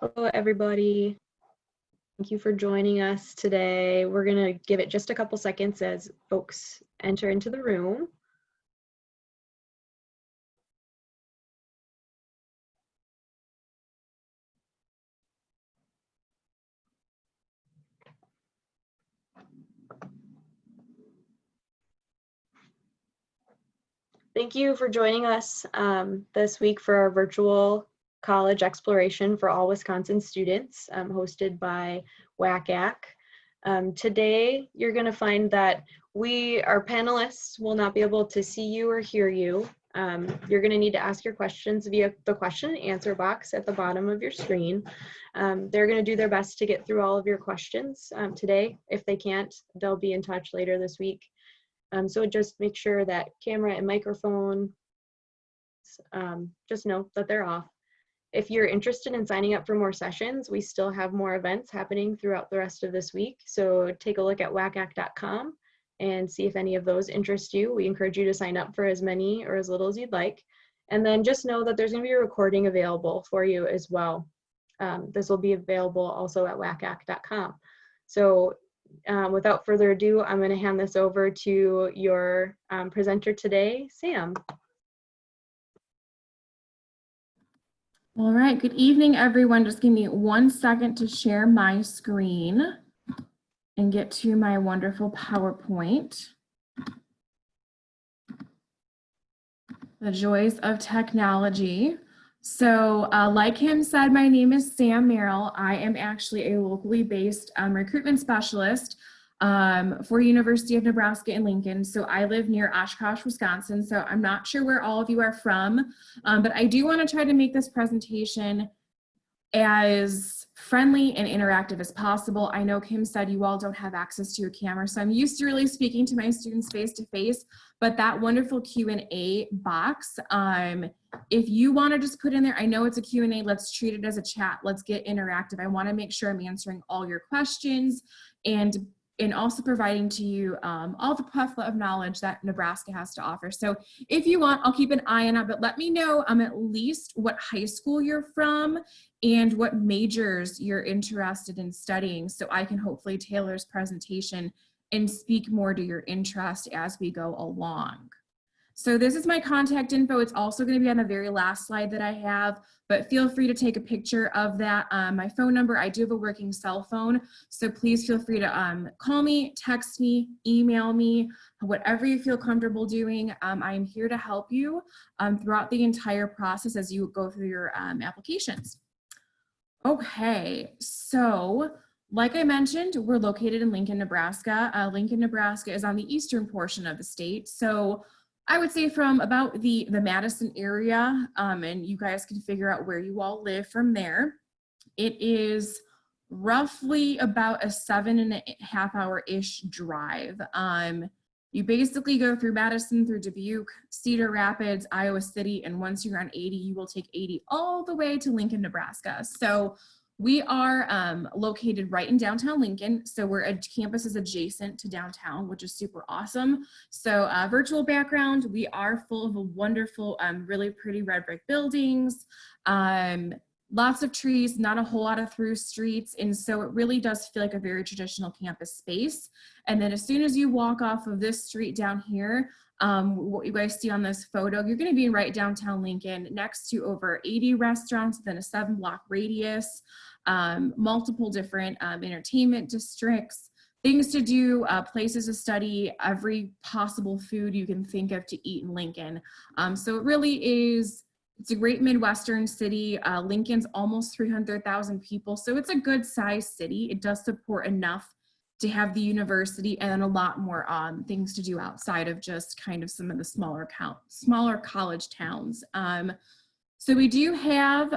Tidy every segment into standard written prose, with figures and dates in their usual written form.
Hello, everybody. Thank you for joining us today. We're going to give it just a couple seconds as folks enter into the room. Thank you for joining us this week for our virtual college exploration for all Wisconsin students, hosted by WACAC. Today, you're going to find that our panelists will not be able to see you or hear you. You're going to need to ask your questions via the question and answer box at the bottom of your screen. They're going to do their best to get through all of your questions today. If they can't, they'll be in touch later this week. So just make sure that camera and microphone, just know that they're off. If you're interested in signing up for more sessions, we still have more events happening throughout the rest of this week. So take a look at wacac.com and see if any of those interest you. We encourage you to sign up for as many or as little as you'd like. And then just know that there's going to be a recording available for you as well. This will be available also at wacac.com. So without further ado, I'm going to hand this over to your presenter today, Sam. All right, good evening, everyone. Just give me 1 second to share my screen and get to my wonderful PowerPoint. The joys of technology. So like him said, my name is Sam Merrill. I am actually a locally based recruitment specialist for University of Nebraska-Lincoln. So I live near Oshkosh, Wisconsin. So I'm not sure where all of you are from, but I do want to try to make this presentation as friendly and interactive as possible. I know Kim said you all don't have access to a camera, so I'm used to really speaking to my students face to face, but that wonderful Q&A box, if you want to just put in there, I know it's a Q&A, let's treat it as a chat, let's get interactive. I want to make sure I'm answering all your questions and also providing to you all the plethora of knowledge that Nebraska has to offer. So if you want, I'll keep an eye on it, but let me know at least what high school you're from and what majors you're interested in studying, so I can hopefully tailor this presentation and speak more to your interest as we go along. So this is my contact info. It's also going to be on the very last slide that I have, but feel free to take a picture of that. My phone number, I do have a working cell phone, so please feel free to call me, text me, email me, whatever you feel comfortable doing. I am here to help you throughout the entire process as you go through your applications. Okay, so like I mentioned, we're located in Lincoln, Nebraska. Lincoln, Nebraska is on the eastern portion of the state. So I would say from about the Madison area, and you guys can figure out where you all live from there. It is roughly about a 7.5 hour-ish drive. You basically go through Madison, through Dubuque, Cedar Rapids, Iowa City, and once you're on 80, you will take 80 all the way to Lincoln, Nebraska. So we are located right in downtown Lincoln. So campus is adjacent to downtown, which is super awesome. So virtual background, we are full of a wonderful, really pretty red brick buildings, lots of trees, not a whole lot of through streets. And so it really does feel like a very traditional campus space. And then as soon as you walk off of this street down here, what you guys see on this photo, you're going to be right downtown Lincoln, next to over 80 restaurants within a 7-block radius, multiple different entertainment districts, things to do, places to study, every possible food you can think of to eat in Lincoln. So it really is, it's a great Midwestern city. Lincoln's almost 300,000 people, so it's a good sized city. It does support enough to have the university and a lot more things to do outside of just kind of some of the smaller college towns. So we do have,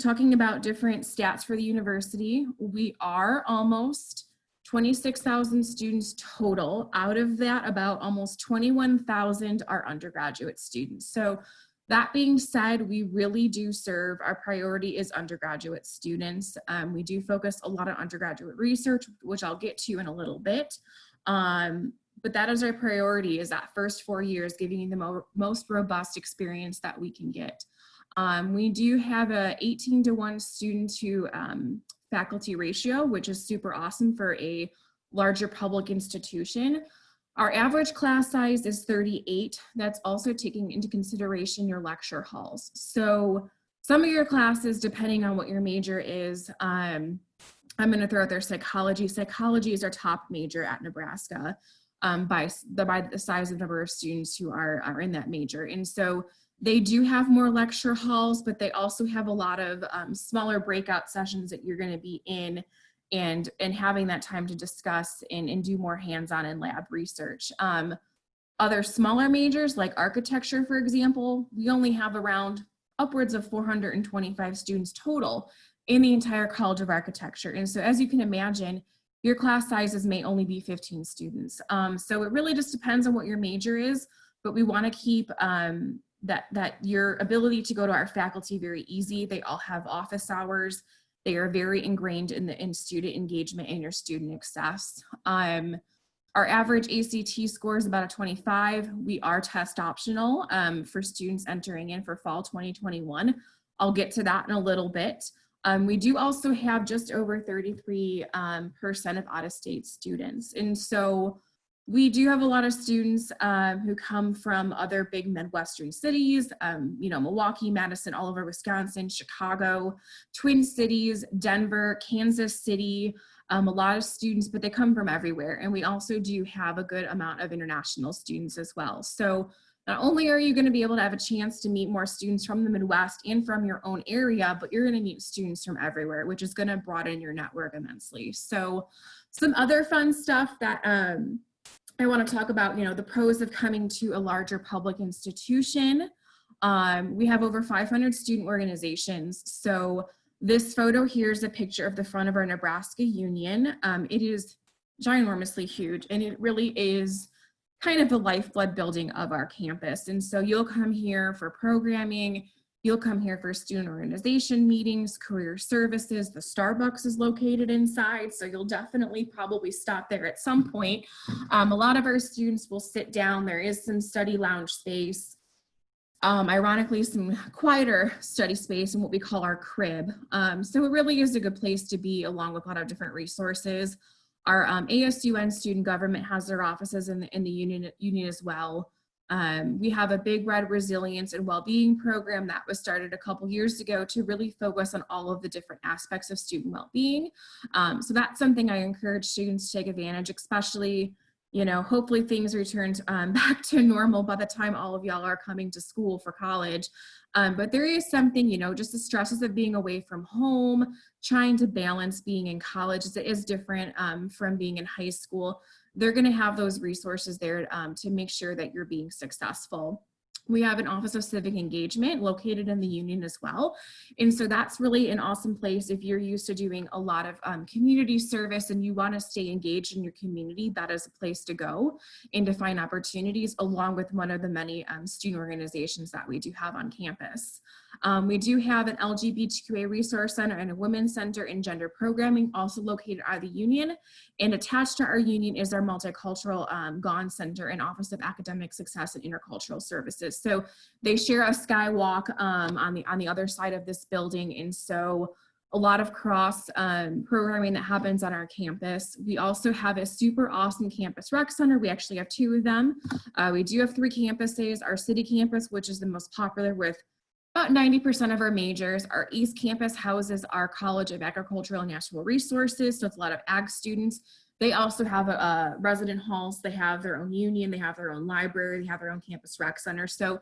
talking about different stats for the university, we are almost 26,000 students total. Out of that, about almost 21,000 are undergraduate students. So that being said, we really do serve, our priority is undergraduate students. We do focus a lot on undergraduate research, which I'll get to in a little bit. But that is our priority, is that first 4 years, giving you the most robust experience that we can get. We do have a 18-to-1 student to faculty ratio, which is super awesome for a larger public institution. Our average class size is 38. That's also taking into consideration your lecture halls. So some of your classes, depending on what your major is, I'm going to throw out there psychology. Psychology is our top major at Nebraska by the size of number of students who are in that major. And so they do have more lecture halls, but they also have a lot of smaller breakout sessions that you're going to be in and having that time to discuss and do more hands-on and lab research. Other smaller majors like architecture, for example, we only have around upwards of 425 students total in the entire College of Architecture. And so as you can imagine, your class sizes may only be 15 students. So it really just depends on what your major is, but we want to keep that your ability to go to our faculty very easy. They all have office hours. They are very ingrained in student engagement and your student success. Our average ACT score is about a 25. We are test optional for students entering in for fall 2021. I'll get to that in a little bit. We do also have just over 33% of out-of-state students. And so we do have a lot of students who come from other big Midwestern cities, Milwaukee, Madison, all over Wisconsin, Chicago, Twin Cities, Denver, Kansas City, a lot of students, but they come from everywhere. And we also do have a good amount of international students as well. So not only are you going to be able to have a chance to meet more students from the Midwest and from your own area, but you're going to meet students from everywhere, which is going to broaden your network immensely. So some other fun stuff that I want to talk about, the pros of coming to a larger public institution. We have over 500 student organizations. So this photo here is a picture of the front of our Nebraska Union. It is ginormously huge, and it really is kind of the lifeblood building of our campus. And so you'll come here for programming, you'll come here for student organization meetings, career services. The Starbucks is located inside, so you'll definitely probably stop there at some point. A lot of our students will sit down. There is some study lounge space. Ironically, some quieter study space in what we call our crib. So it really is a good place to be, along with a lot of different resources. Our ASUN student government has their offices in the union as well. We have a Big Red Resilience and Wellbeing program that was started a couple years ago to really focus on all of the different aspects of student well-being. So that's something I encourage students to take advantage, especially, hopefully things return back to normal by the time all of y'all are coming to school for college. But there is something, just the stresses of being away from home, trying to balance being in college is different from being in high school. They're going to have those resources there to make sure that you're being successful. We have an Office of Civic Engagement located in the union as well. And so that's really an awesome place if you're used to doing a lot of community service and you want to stay engaged in your community. That is a place to go and to find opportunities, along with one of the many student organizations that we do have on campus. We do have an LGBTQA resource center and a women's center in gender programming, also located at the union. And attached to our union is our multicultural GON Center and Office of Academic Success and Intercultural Services. So they share a skywalk on the other side of this building. And so a lot of cross programming that happens on our campus. We also have a super awesome campus rec center. We actually have 2 of them. We do have 3 campuses. Our city campus, which is the most popular with about 90% of our majors. Our East Campus houses our College of Agricultural and Natural Resources, so it's a lot of ag students. They also have resident halls. They have their own union. They have their own library. They have their own campus rec center. So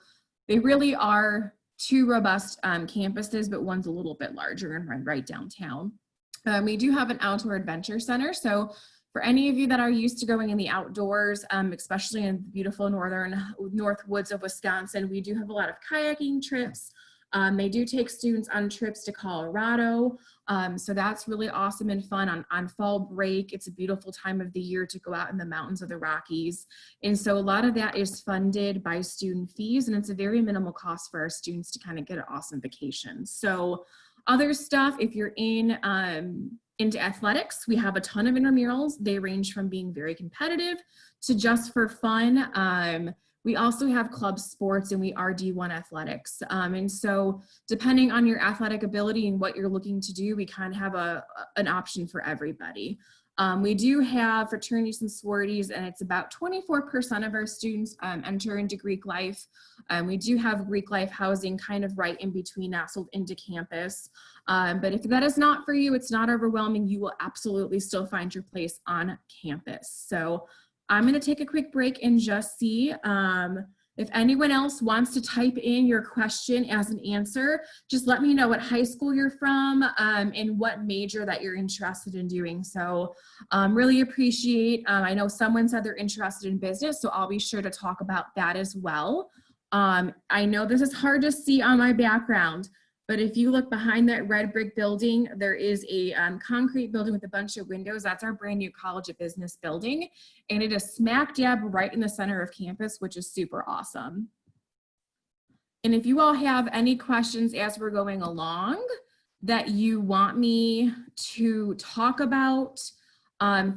they really are 2 robust campuses, but one's a little bit larger and right downtown. We do have an outdoor adventure center. So for any of you that are used to going in the outdoors, especially in the beautiful north woods of Wisconsin, we do have a lot of kayaking trips. They do take students on trips to Colorado. So that's really awesome and fun on fall break. It's a beautiful time of the year to go out in the mountains of the Rockies. And so a lot of that is funded by student fees, and it's a very minimal cost for our students to kind of get an awesome vacation. So other stuff, if you're into athletics, we have a ton of intramurals. They range from being very competitive to just for fun. We also have club sports, and we are D1 athletics. And so depending on your athletic ability and what you're looking to do, we kind of have an option for everybody. We do have fraternities and sororities, and it's about 24% of our students enter into Greek life. We do have Greek life housing kind of right in between, nestled into campus. But if that is not for you, it's not overwhelming, you will absolutely still find your place on campus. So I'm going to take a quick break and just see if anyone else wants to type in your question as an answer. Just let me know what high school you're from and what major that you're interested in doing. So really appreciate, I know someone said they're interested in business, so I'll be sure to talk about that as well. I know this is hard to see on my background, but if you look behind that red brick building, there is a concrete building with a bunch of windows. That's our brand new College of Business building. And it is smack dab right in the center of campus, which is super awesome. And if you all have any questions as we're going along that you want me to talk about,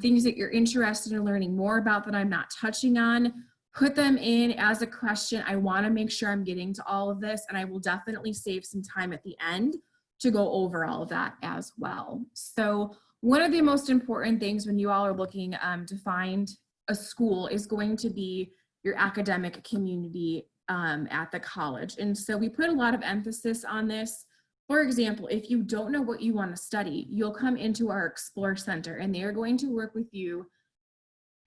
things that you're interested in learning more about that I'm not touching on, put them in as a question. I want to make sure I'm getting to all of this, and I will definitely save some time at the end to go over all of that as well. So one of the most important things when you all are looking to find a school is going to be your academic community at the college. And so we put a lot of emphasis on this. For example, if you don't know what you want to study, you'll come into our Explore Center, and they are going to work with you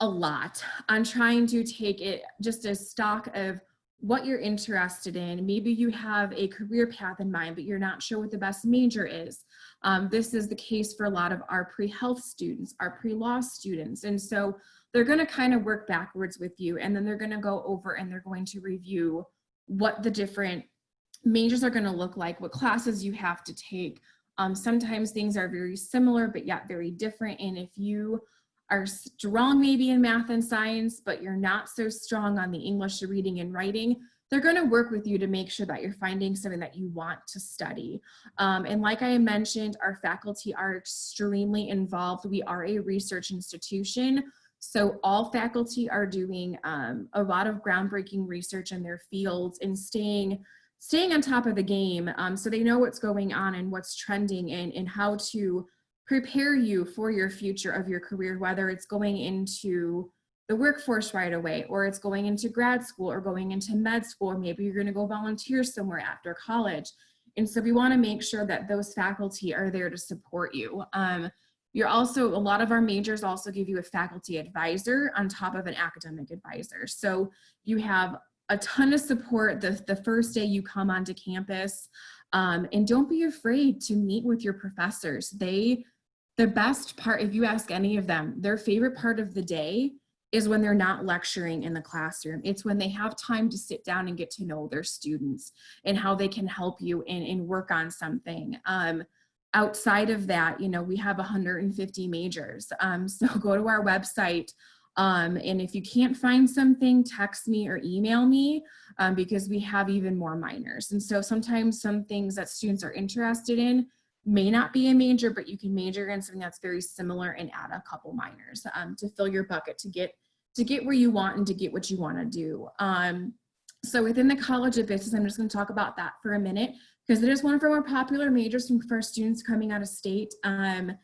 a lot on trying to take it just as stock of what you're interested in. Maybe you have a career path in mind, but you're not sure what the best major is. This is the case for a lot of our pre-health students, our pre-law students. And so they're going to kind of work backwards with you, and then they're going to go over and they're going to review what the different majors are going to look like, what classes you have to take. Sometimes things are very similar, but yet very different. And if you are strong maybe in math and science, but you're not so strong on the English reading and writing, they're going to work with you to make sure that you're finding something that you want to study. And like I mentioned, our faculty are extremely involved. We are a research institution, so all faculty are doing a lot of groundbreaking research in their fields and staying on top of the game, so they know what's going on and what's trending and how to prepare you for your future of your career, whether it's going into the workforce right away, or it's going into grad school or going into med school, or maybe you're going to go volunteer somewhere after college. And so we want to make sure that those faculty are there to support you. You're also, a lot of our majors also give you a faculty advisor on top of an academic advisor. So you have a ton of support the first day you come onto campus. And don't be afraid to meet with your professors. The best part, if you ask any of them, their favorite part of the day is when they're not lecturing in the classroom. It's when they have time to sit down and get to know their students and how they can help you and work on something. Outside of that, you know, we have 150 majors. So go to our website. And if you can't find something, text me or email me because we have even more minors. And so sometimes some things that students are interested in may not be a major, but you can major in something that's very similar and add a couple minors to fill your bucket to get where you want and to get what you want to do. So within the College of Business, I'm just going to talk about that for a minute because it is one of our more popular majors for students coming out of state. There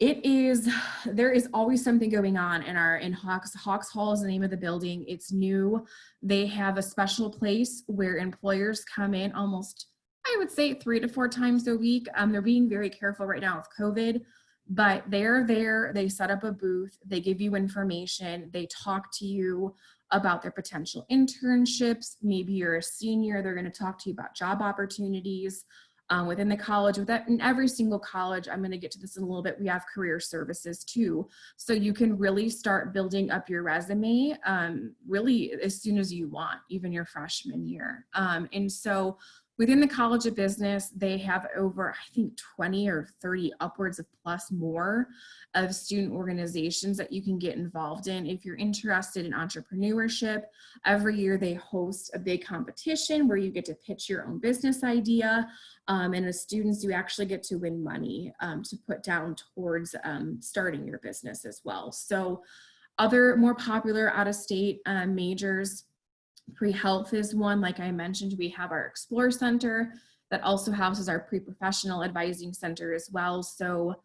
is always something going on in Hawks. Hawks Hall is the name of the building. It's new. They have a special place where employers come in almost, I would say 3 to 4 times a week. They're being very careful right now with COVID, but they're there, they set up a booth, they give you information, they talk to you about their potential internships. Maybe you're a senior, they're going to talk to you about job opportunities within the college. In every single college, I'm going to get to this in a little bit, we have career services too. So you can really start building up your resume really as soon as you want, even your freshman year. And so within the College of Business, they have over, I think, 20 or 30 upwards of plus more of student organizations that you can get involved in. If you're interested in entrepreneurship, every year they host a big competition where you get to pitch your own business idea. And as students, you actually get to win money to put down towards starting your business as well. So other more popular out-of-state majors, Pre-health is one. Like I mentioned, we have our Explore Center that also houses our pre-professional advising center as well. So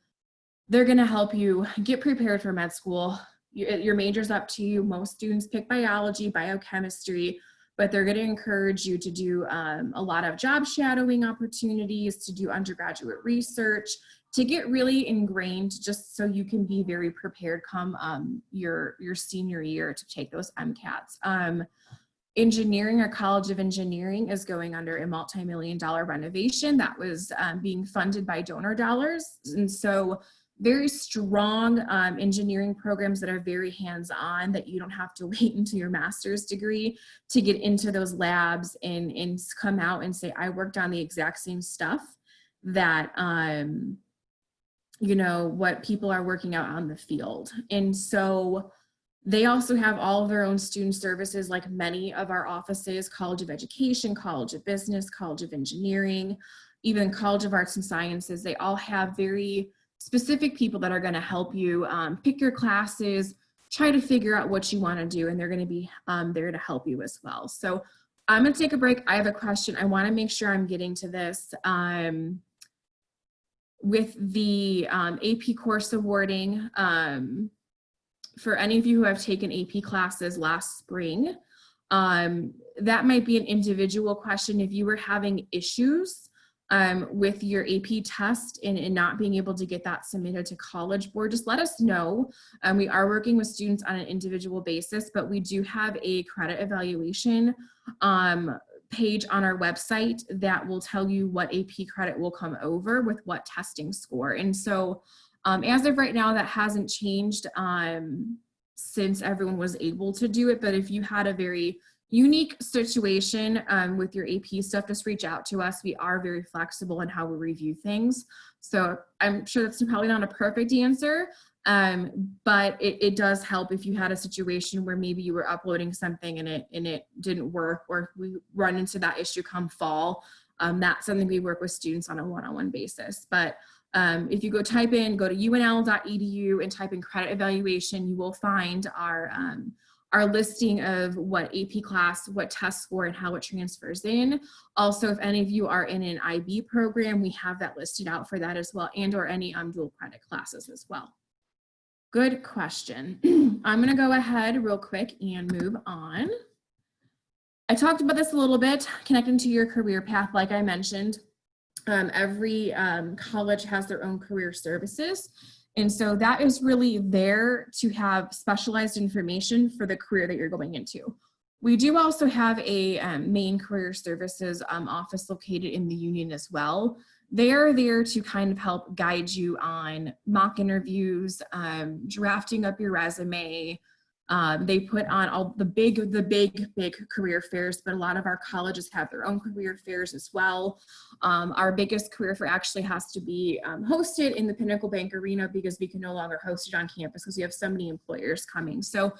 they're going to help you get prepared for med school. Your major's up to you. Most students pick biology, biochemistry, but they're going to encourage you to do a lot of job shadowing opportunities, to do undergraduate research, to get really ingrained, just so you can be very prepared come your senior year to take those MCATs. Engineering, or College of Engineering, is going under a multi-million-dollar renovation that was being funded by donor dollars. And so very strong engineering programs that are very hands-on, that you don't have to wait until your master's degree to get into those labs and come out and say, I worked on the exact same stuff that, you know, what people are working out on the field. And so they also have all of their own student services, like many of our offices: College of Education, College of Business, College of Engineering, even College of Arts and Sciences. They all have very specific people that are going to help you pick your classes, try to figure out what you want to do, and they're going to be there to help you as well. So I'm going to take a break. I have a question. I want to make sure I'm getting to this. With the AP course awarding, for any of you who have taken AP classes last spring, that might be an individual question. If you were having issues with your AP test and not being able to get that submitted to College Board, just let us know. We are working with students on an individual basis, but we do have a credit evaluation page on our website that will tell you what AP credit will come over with what testing score. And so as of right now, that hasn't changed since everyone was able to do it. But if you had a very unique situation with your AP stuff, just reach out to us. We are very flexible in how we review things. So I'm sure that's probably not a perfect answer, but it does help if you had a situation where maybe you were uploading something and it didn't work, or if we run into that issue come fall. That's something we work with students on a one-on-one basis. But if you go to unl.edu and type in credit evaluation, you will find our listing of what AP class, what test score, and how it transfers in. Also, if any of you are in an IB program, we have that listed out for that as well, and or any dual credit classes as well. Good question. I'm going to go ahead real quick and move on. I talked about this a little bit, connecting to your career path. Like I mentioned, every college has their own career services. And so that is really there to have specialized information for the career that you're going into. We do also have a main career services office located in the Union as well. They are there to kind of help guide you on mock interviews, drafting up your resume. They put on all the big career fairs, but a lot of our colleges have their own career fairs as well. Our biggest career fair actually has to be hosted in the Pinnacle Bank Arena because we can no longer host it on campus because we have so many employers coming. So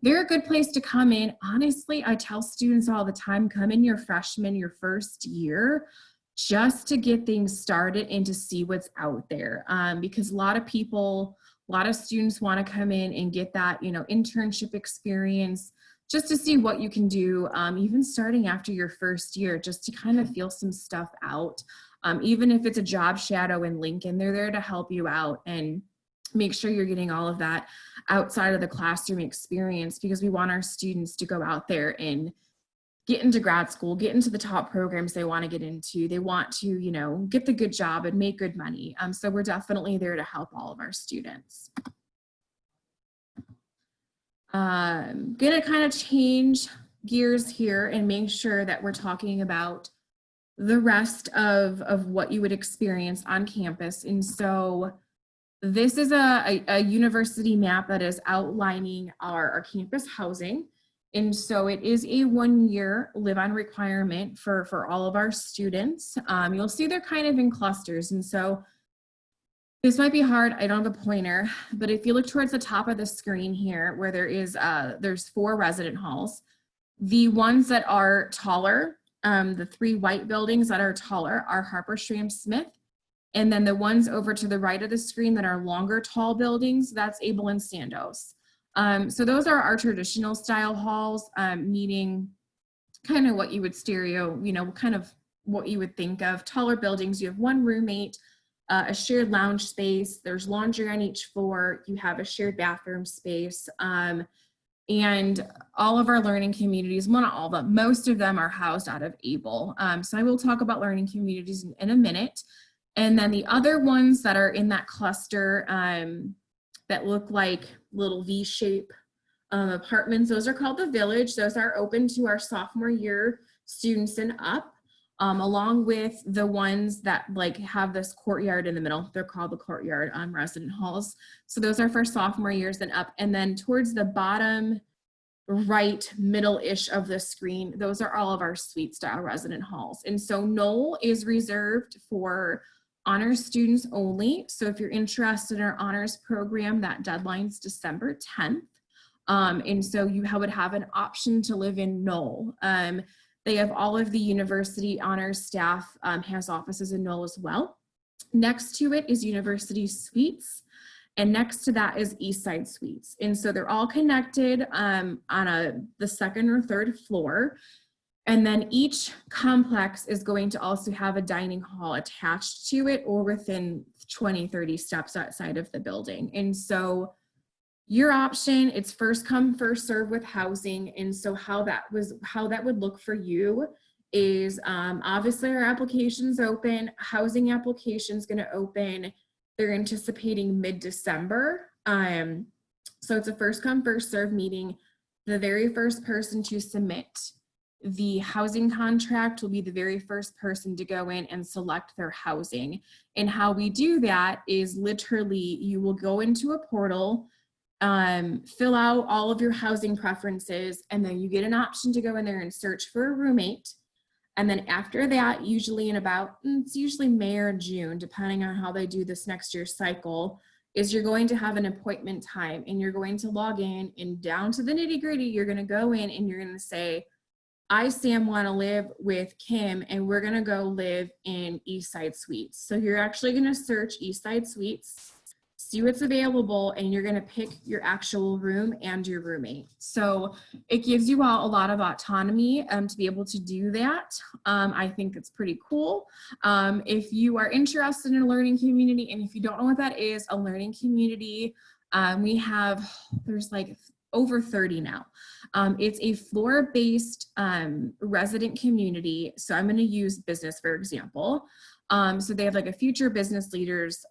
they're a good place to come in. Honestly, I tell students all the time, come in your freshman, your first year, just to get things started and to see what's out there. Because a lot of students want to come in and get that, you know, internship experience, just to see what you can do, even starting after your first year, just to kind of feel some stuff out. Even if it's a job shadow in Lincoln, they're there to help you out and make sure you're getting all of that outside of the classroom experience, because we want our students to go out there and get into grad school, get into the top programs they want to get into. They want to, you know, get the good job and make good money. So we're definitely there to help all of our students. Gonna kind of change gears here and make sure that we're talking about the rest of what you would experience on campus. And so this is a university map that is outlining our campus housing. And so it is a 1-year live-on requirement for all of our students. You'll see they're kind of in clusters. And so this might be hard. I don't have a pointer, but if you look towards the top of the screen here, where there's 4 resident halls, the ones that are taller, the 3 white buildings that are taller are Harper Stram Smith. And then the ones over to the right of the screen that are longer, tall buildings, that's Abel and Standos. So those are our traditional style halls, meaning kind of what you would kind of what you would think of. Taller buildings, you have one roommate, a shared lounge space, there's laundry on each floor, you have a shared bathroom space, and all of our learning communities, well, not all of them, most of them are housed out of Able. So I will talk about learning communities in a minute. And then the other ones that are in that cluster that look like little V-shape apartments, those are called the Village. Those are open to our sophomore year students and up, along with the ones that like have this courtyard in the middle. They're called the courtyard resident halls. So those are for sophomore years and up. And then towards the bottom right middle-ish of the screen, those are all of our suite style resident halls. And so Knoll is reserved for honors students only. So if you're interested in our honors program, that deadline's December 10th. And so you would have an option to live in Knoll. They have all of the university honors staff has offices in Knoll as well. Next to it is University Suites, and next to that is Eastside Suites. And so they're all connected on the second or third floor. And then each complex is going to also have a dining hall attached to it or within 20, 30 steps outside of the building. And so your option, it's first come, first serve with housing. And so how that would look for you is obviously our application's open, housing application's gonna open. They're anticipating mid-December. So it's a first come, first serve meeting. The very first person to submit the housing contract will be the very first person to go in and select their housing. And how we do that is literally you will go into a portal, fill out all of your housing preferences, and then you get an option to go in there and search for a roommate. And then after that, usually it's usually May or June, depending on how they do this next year's cycle, is you're going to have an appointment time and you're going to log in, and down to the nitty gritty, you're going to go in and you're going to say, I, Sam, want to live with Kim, and we're going to go live in Eastside Suites. So you're actually going to search Eastside Suites, see what's available, and you're going to pick your actual room and your roommate. So it gives you all a lot of autonomy to be able to do that. I think it's pretty cool. If you are interested in a learning community, and if you don't know what that is, a learning community, there's like over 30 now. It's a floor-based resident community. So I'm going to use business, for example. So they have like a future business leaders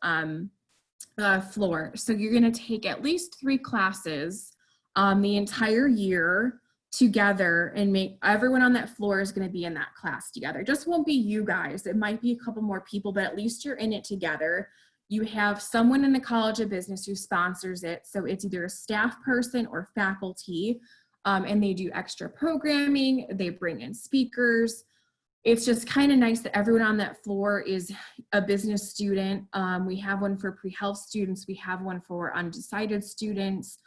floor. So you're going to take at least 3 classes the entire year together, and everyone on that floor is going to be in that class together. It just won't be you guys. It might be a couple more people, but at least you're in it together. You have someone in the College of Business who sponsors it. So it's either a staff person or faculty, and they do extra programming. They bring in speakers. It's just kind of nice that everyone on that floor is a business student. We have one for pre-health students. We have one for undecided students.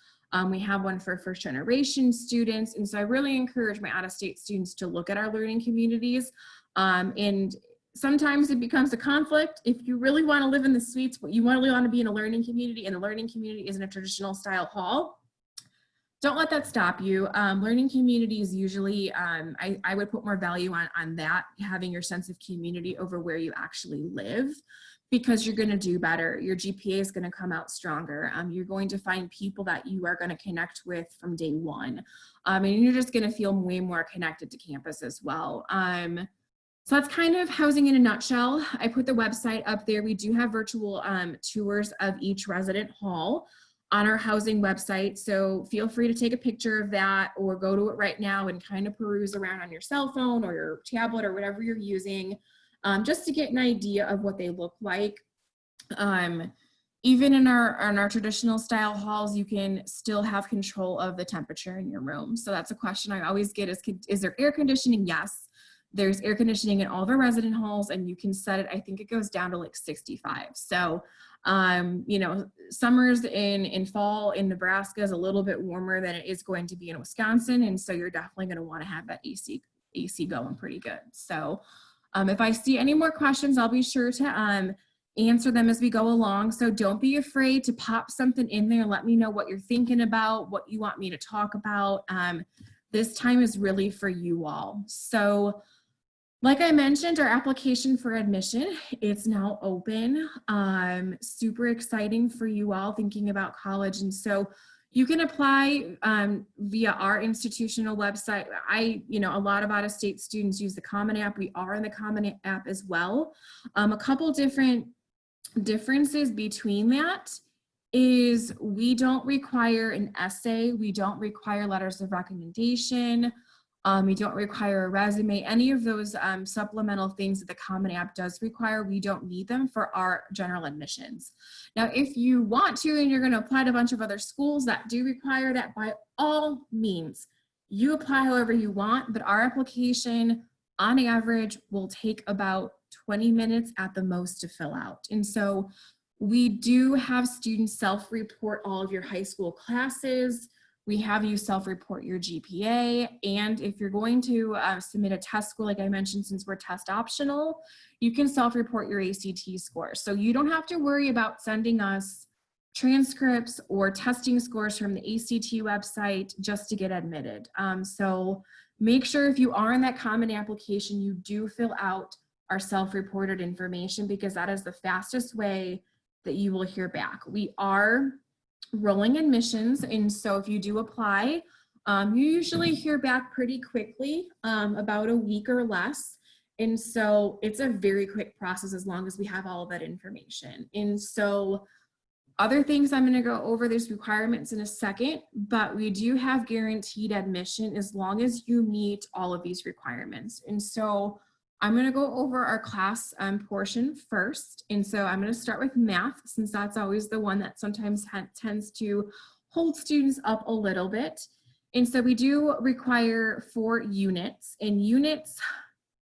We have one for first generation students. And so I really encourage my out-of-state students to look at our learning communities. And sometimes it becomes a conflict. If you really want to live in the suites, but you really want to be in a learning community, and the learning community isn't a traditional style hall, don't let that stop you. Learning communities usually, I would put more value on that, having your sense of community over where you actually live, because you're going to do better. Your GPA is going to come out stronger. You're going to find people that you are going to connect with from day one. And you're just going to feel way more connected to campus as well. So that's kind of housing in a nutshell. I put the website up there. We do have virtual tours of each resident hall on our housing website. So feel free to take a picture of that or go to it right now and kind of peruse around on your cell phone or your tablet or whatever you're using, just to get an idea of what they look like. Even in our traditional style halls, you can still have control of the temperature in your room. So that's a question I always get is there air conditioning? Yes. There's air conditioning in all of our resident halls, and you can set it, I think it goes down to like 65. So, summers in fall in Nebraska is a little bit warmer than it is going to be in Wisconsin. And so you're definitely going to want to have that AC going pretty good. So if I see any more questions, I'll be sure to answer them as we go along. So don't be afraid to pop something in there. Let me know what you're thinking about, what you want me to talk about. this time is really for you all. So like I mentioned, our application for admission, it's now open. Super exciting for you all thinking about college. And so you can apply via our institutional website. A lot of out-of-state students use the Common App. We are in the Common App as well. A couple different differences between that is we don't require an essay. We don't require letters of recommendation. We don't require a resume. Any of those supplemental things that the Common App does require, we don't need them for our general admissions. Now, if you want to and you're going to apply to a bunch of other schools that do require that, by all means, you apply however you want, but our application on average will take about 20 minutes at the most to fill out. And so we do have students self-report all of your high school classes. We have you self-report your GPA, and if you're going to submit a test score, like I mentioned, since we're test optional, you can self-report your ACT score. So you don't have to worry about sending us transcripts or testing scores from the ACT website just to get admitted. So make sure if you are in that Common application, you do fill out our self-reported information, because that is the fastest way that you will hear back. We are rolling admissions, and so if you do apply, you usually hear back pretty quickly, about a week or less. And so it's a very quick process as long as we have all of that information. And so other things I'm going to go over, there's requirements in a second, but we do have guaranteed admission as long as you meet all of these requirements. And so I'm going to go over our class portion first. And so I'm going to start with math, since that's always the one that sometimes tends to hold students up a little bit. And so we do require 4 units, and units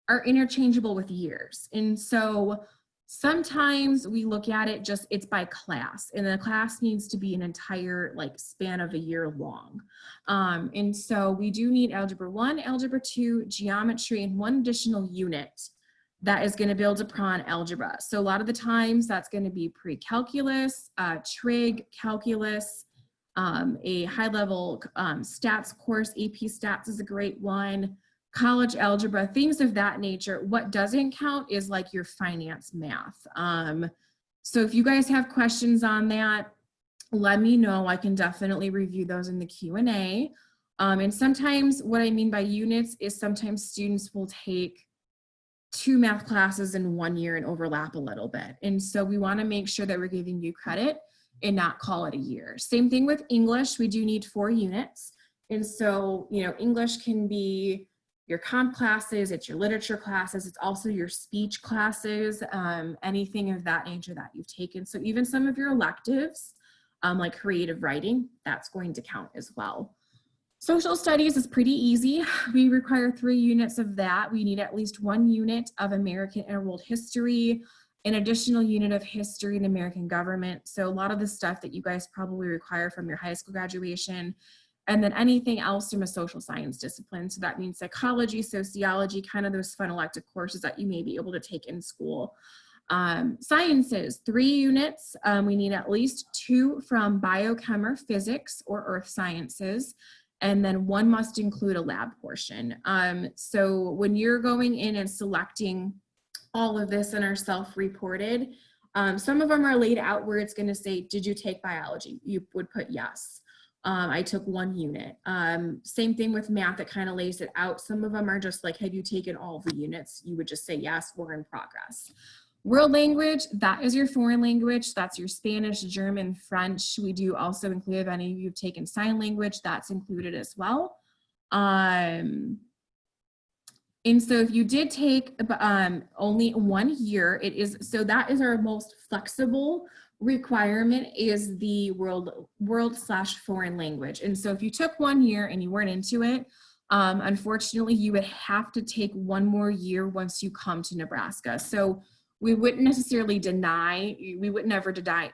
are interchangeable with years. And so sometimes we look at it just, it's by class, and the class needs to be an entire span of a year long. And so we do need Algebra 1, Algebra 2, Geometry, and 1 additional unit that is going to build upon algebra. So a lot of the times that's going to be pre-calculus, trig, calculus, a high-level stats course. AP Stats is a great one. College algebra, things of that nature. What doesn't count is your finance math. So if you guys have questions on that, let me know. I can definitely review those in the Q&A. And sometimes what I mean by units is sometimes students will take 2 math classes in 1 year and overlap a little bit. And so we want to make sure that we're giving you credit and not call it a year. Same thing with English. We do need 4 units. And so, English can be your comp classes, it's your literature classes, it's also your speech classes, anything of that nature that you've taken. So even some of your electives, like creative writing, that's going to count as well. Social studies is pretty easy. We require 3 units of that. We need at least 1 unit of American and world history, an additional unit of history and American government. So a lot of the stuff that you guys probably require from your high school graduation, and then anything else from a social science discipline. So that means psychology, sociology, kind of those fun elective courses that you may be able to take in school. Sciences, 3 units. We need at least 2 from biochem or physics or earth sciences. And then 1 must include a lab portion. So when you're going in and selecting all of this and are self-reported, some of them are laid out where it's going to say, did you take biology? You would put yes. I took 1 unit. Same thing with math, it kind of lays it out. Some of them are just like, have you taken all the units? You would just say, yes, we're in progress. World language, that is your foreign language. That's your Spanish, German, French. We do also include, if any of you have taken sign language, that's included as well. And so if you did take only 1 year, so that is our most flexible requirement, is the world/foreign language. And so if you took 1 year and you weren't into it, unfortunately you would have to take 1 more year once you come to Nebraska. So we wouldn't necessarily we would never deny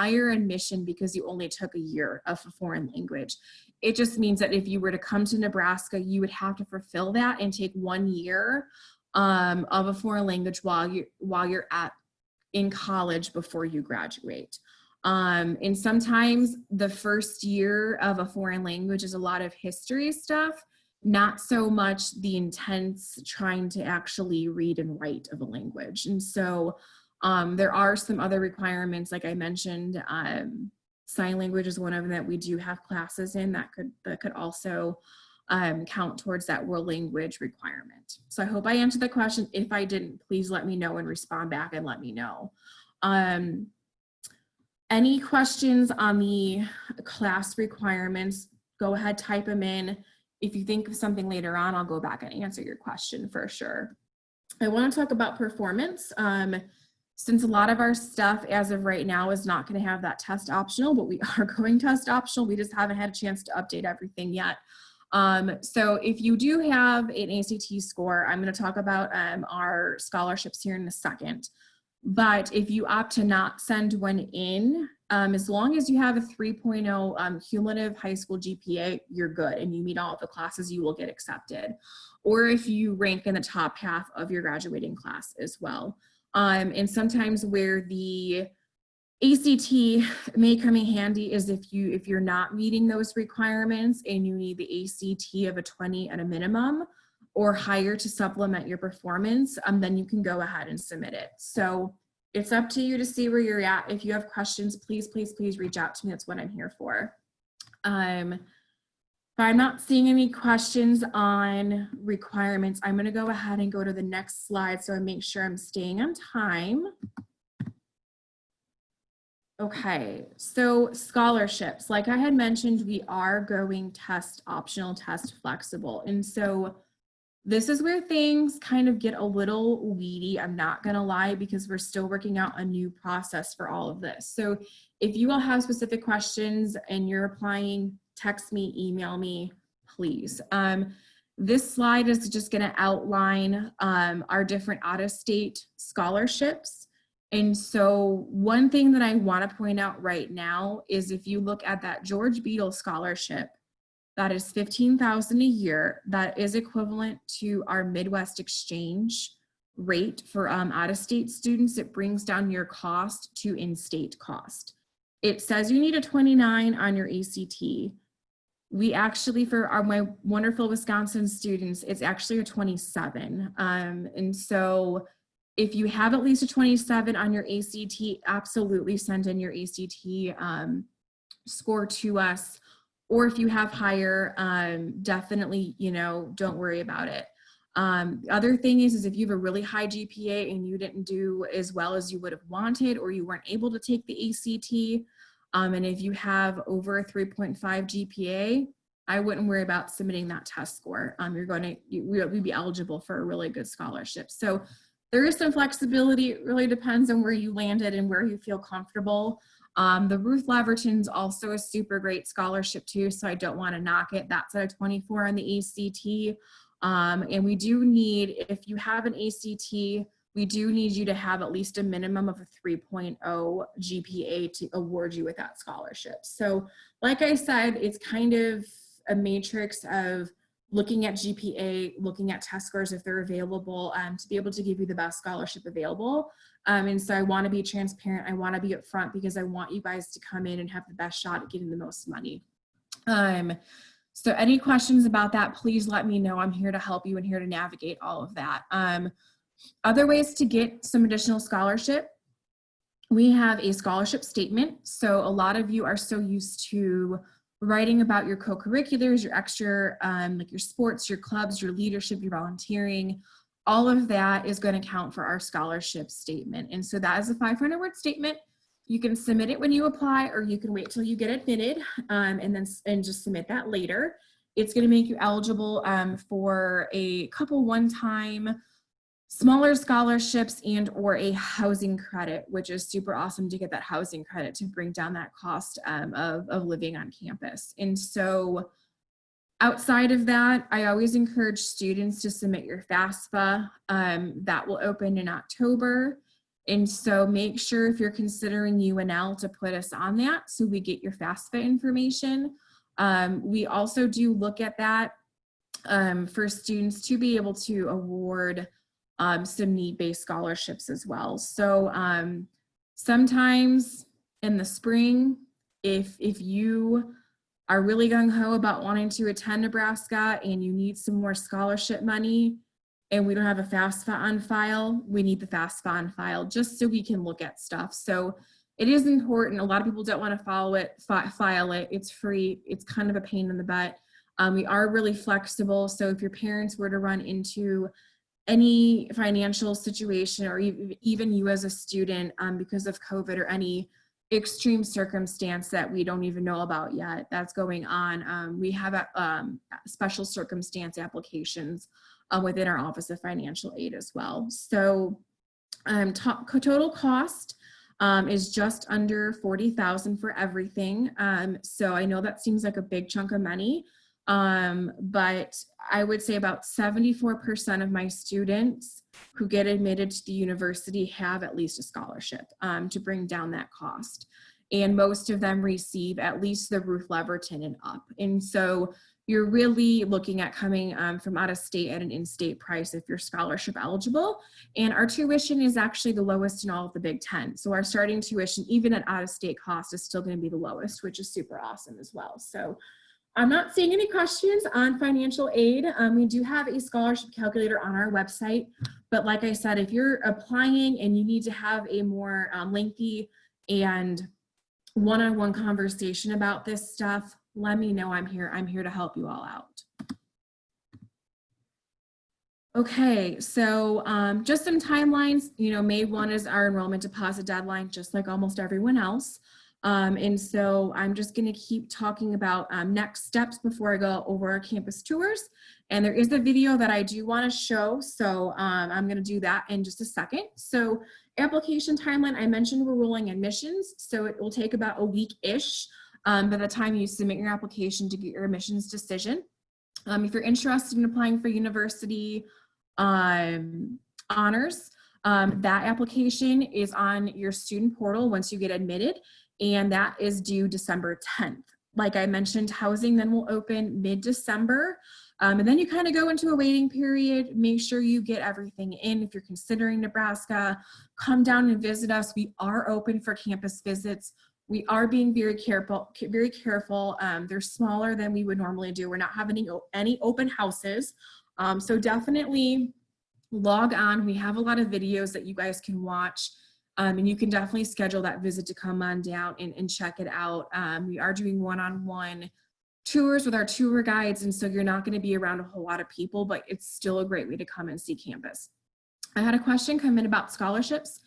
your admission because you only took a year of a foreign language. It just means that if you were to come to Nebraska, you would have to fulfill that and take 1 year of a foreign language while you're in college before you graduate. And sometimes the first year of a foreign language is a lot of history stuff, not so much the intense trying to actually read and write of a language. And so there are some other requirements, like I mentioned, sign language is one of them that we do have classes in that could also count towards that world language requirement. So I hope I answered the question. If I didn't, please let me know and respond back and let me know. Any questions on the class requirements, go ahead, type them in. If you think of something later on, I'll go back and answer your question for sure. I want to talk about performance. Since a lot of our stuff as of right now is not going to have that test optional, but we are going test optional. We just haven't had a chance to update everything yet. So if you do have an ACT score, I'm going to talk about our scholarships here in a second. But if you opt to not send one in, as long as you have a 3.0 cumulative high school GPA, you're good and you meet all of the classes, you will get accepted. Or if you rank in the top half of your graduating class as well. And sometimes where the ACT may come in handy is if you're not meeting those requirements and you need the ACT of a 20 at a minimum or higher to supplement your performance, then you can go ahead and submit it. So it's up to you to see where you're at. If you have questions, please, please, please reach out to me. That's what I'm here for. If I'm not seeing any questions on requirements, I'm going to go ahead and go to the next slide so I make sure I'm staying on time. Okay, so scholarships, like I had mentioned, we are going test optional, test flexible. And so this is where things kind of get a little weedy. I'm not going to lie, because we're still working out a new process for all of this. So if you all have specific questions and you're applying, text me, email me, please. This slide is just going to outline our different out-of-state scholarships. And so one thing that I want to point out right now is if you look at that George Beadle scholarship, that is $15,000 a year. That is equivalent to our Midwest exchange rate for out-of-state students. It brings down your cost to in-state cost. It says you need a 29 on your ACT. We actually, for my wonderful Wisconsin students, it's actually a 27. And so if you have at least a 27 on your ACT, absolutely send in your ACT score to us. Or if you have higher, definitely, don't worry about it. The other thing is if you have a really high GPA and you didn't do as well as you would have wanted, or you weren't able to take the ACT, and if you have over a 3.5 GPA, I wouldn't worry about submitting that test score. You'd be eligible for a really good scholarship. So there is some flexibility. It really depends on where you landed and where you feel comfortable. The Ruth Leverton's also a super great scholarship too, so I don't want to knock it. That's at a 24 on the ACT. And we do need, if you have an ACT, we do need you to have at least a minimum of a 3.0 GPA to award you with that scholarship. So like I said, it's kind of a matrix of looking at GPA, looking at test scores if they're available, to be able to give you the best scholarship available. And so I want to be transparent. I want to be upfront because I want you guys to come in and have the best shot at getting the most money. So any questions about that, please let me know. I'm here to help you and here to navigate all of that. Other ways to get some additional scholarship. We have a scholarship statement. So a lot of you are so used to writing about your co-curriculars, your extra, like your sports, your clubs, your leadership, your volunteering. All of that is going to count for our scholarship statement. And so that is a 500-word statement. You can submit it when you apply, or you can wait till you get admitted and just submit that later. It's going to make you eligible for a couple one-time smaller scholarships and or a housing credit, which is super awesome to get that housing credit to bring down that cost of living on campus. And so outside of that, I always encourage students to submit your FAFSA. That will open in October. And so make sure if you're considering UNL to put us on that so we get your FAFSA information. We also do look at that for students to be able to award some need-based scholarships as well. So sometimes in the spring, if you are really gung-ho about wanting to attend Nebraska and you need some more scholarship money and we don't have a FAFSA on file, we need the FAFSA on file just so we can look at stuff. So it is important. A lot of people don't want to file it. It's free. It's kind of a pain in the butt. We are really flexible. So if your parents were to run into any financial situation, or even you as a student, because of COVID or any extreme circumstance that we don't even know about yet that's going on, we have special circumstance applications within our Office of Financial Aid as well. So total cost is just under $40,000 for everything. So I know that seems like a big chunk of money, but I would say about 74% of my students who get admitted to the university have at least a scholarship to bring down that cost. And most of them receive at least the Ruth Leverton and up. And so you're really looking at coming from out of state at an in-state price if you're scholarship eligible. And our tuition is actually the lowest in all of the Big Ten. So our starting tuition, even at out of state cost, is still going to be the lowest, which is super awesome as well. So I'm not seeing any questions on financial aid. We do have a scholarship calculator on our website, but like I said, if you're applying and you need to have a more lengthy and one-on-one conversation about this stuff, let me know. I'm here to help you all out. Okay, so just some timelines. May 1 is our enrollment deposit deadline, just like almost everyone else. And so I'm just going to keep talking about next steps before I go over our campus tours. And there is a video that I do want to show, so I'm going to do that in just a second. So application timeline, I mentioned we're rolling admissions, so it will take about a week-ish by the time you submit your application to get your admissions decision. If you're interested in applying for university honors, that application is on your student portal once you get admitted, and that is due December 10th. Like I mentioned, housing then will open mid-December, and then you kind of go into a waiting period. Make sure you get everything in. If you're considering Nebraska, come down and visit us. We are open for campus visits. We are being very careful. They're smaller than we would normally do. We're not having any open houses. So definitely log on. We have a lot of videos that you guys can watch. And you can definitely schedule that visit to come on down and check it out. We are doing one-on-one tours with our tour guides, and so you're not going to be around a whole lot of people, but it's still a great way to come and see campus. I had a question come in about scholarships.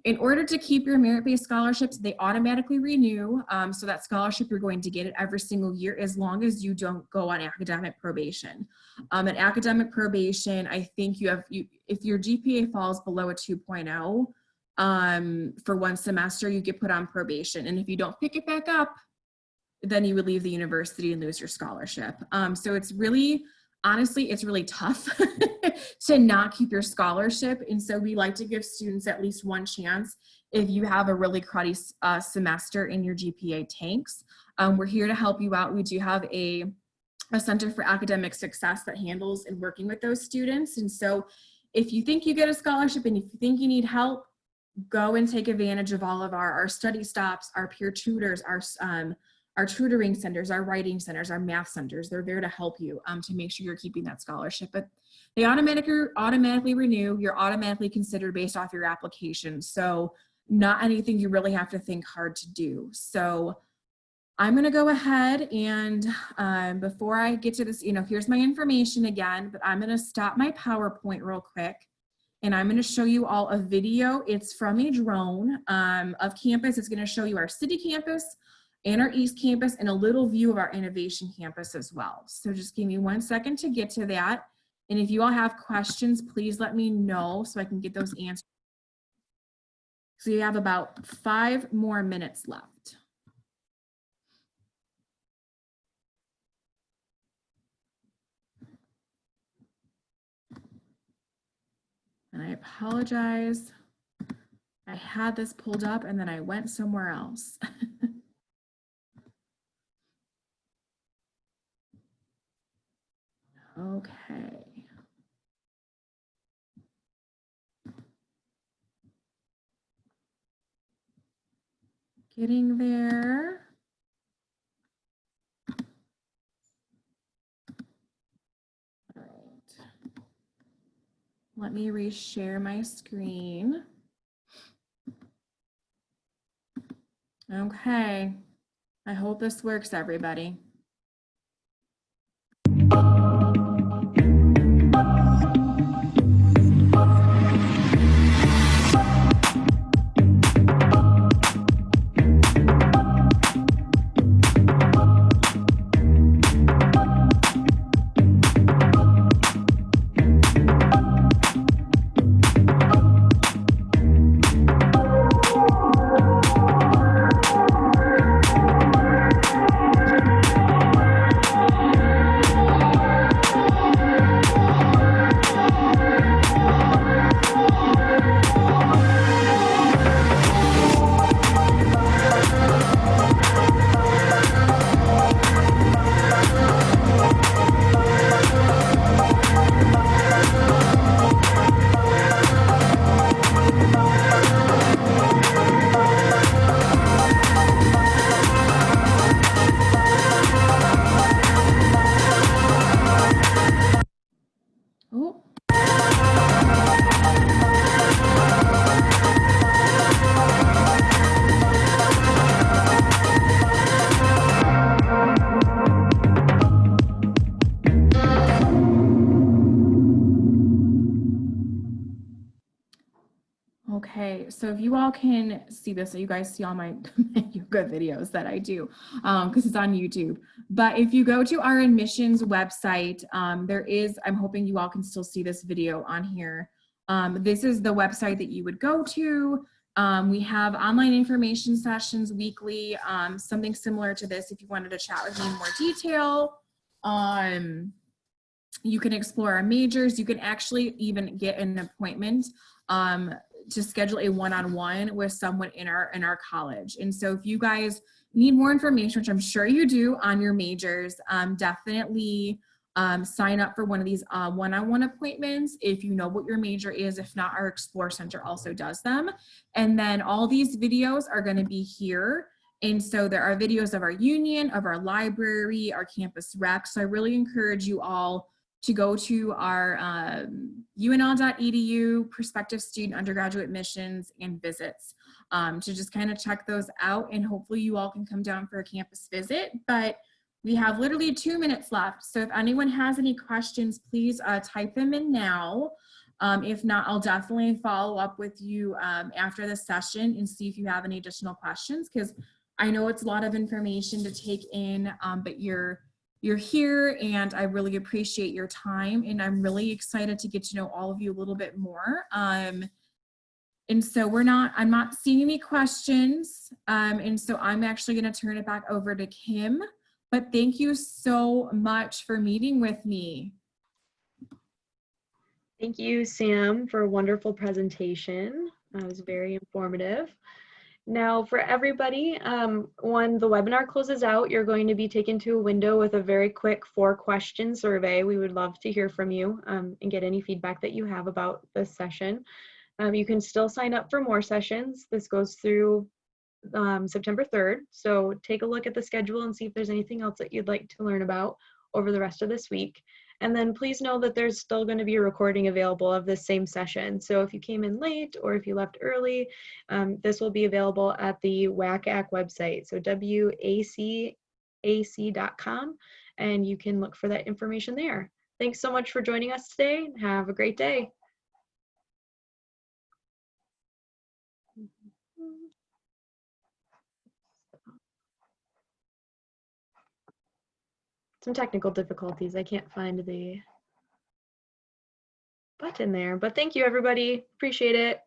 In order to keep your merit-based scholarships, they automatically renew. So that scholarship, you're going to get it every single year as long as you don't go on academic probation. At academic probation, I think if your GPA falls below a 2.0 for one semester, you get put on probation. And if you don't pick it back up, then you would leave the university and lose your scholarship. So it's really, honestly, it's really tough to not keep your scholarship. And so we like to give students at least one chance if you have a really cruddy semester and your GPA tanks. We're here to help you out. We do have a Center for Academic Success that handles and working with those students. And so if you think you get a scholarship and if you think you need help, go and take advantage of all of our study stops, our peer tutors, our tutoring centers, our writing centers, our math centers. They're there to help you to make sure you're keeping that scholarship. But they automatically renew. You're automatically considered based off your application. So not anything you really have to think hard to do. So I'm going to go ahead and before I get to this, here's my information again, but I'm going to stop my PowerPoint real quick. And I'm going to show you all a video. It's from a drone of campus. It's going to show you our city campus and our East Campus and a little view of our Innovation Campus as well. So just give me 1 second to get to that. And if you all have questions, please let me know so I can get those answered. So you have about 5 more minutes left. And I apologize. I had this pulled up and then I went somewhere else. Okay. Getting there. All right. Let me reshare my screen. Okay. I hope this works, everybody. Oh. Okay, so if you all can see this, so you guys see all my yoga videos that I do, because it's on YouTube. But if you go to our admissions website, there is, I'm hoping you all can still see this video on here. This is the website that you would go to. We have online information sessions weekly, something similar to this if you wanted to chat with me in more detail. You can explore our majors. You can actually even get an appointment to schedule a one-on-one with someone in our college. And so if you guys need more information, which I'm sure you do on your majors, definitely sign up for one of these one-on-one appointments if you know what your major is. If not, our Explore Center also does them. And then all these videos are going to be here. And so there are videos of our union, of our library, our campus rec. So I really encourage you all to go to our unl.edu prospective student undergraduate admissions and visits to just kind of check those out, and hopefully you all can come down for a campus visit. But we have literally 2 minutes left, so if anyone has any questions, please type them in now. If not, I'll definitely follow up with you after the session and see if you have any additional questions, because I know it's a lot of information to take in, but you're here, and I really appreciate your time, and I'm really excited to get to know all of you a little bit more. And so I'm not seeing any questions, and so I'm actually going to turn it back over to Kim. But thank you so much for meeting with me. Thank you, Sam, for a wonderful presentation. That was very informative. Now for everybody, when the webinar closes out, you're going to be taken to a window with a very quick 4-question survey. We would love to hear from you and get any feedback that you have about this session. You can still sign up for more sessions. This goes through September 3rd. So take a look at the schedule and see if there's anything else that you'd like to learn about over the rest of this week. And then please know that there's still going to be a recording available of this same session. So if you came in late or if you left early, this will be available at the WACAC website. So wacac.com, and you can look for that information there. Thanks so much for joining us today. Have a great day. Some technical difficulties. I can't find the button there, but thank you, everybody. Appreciate it.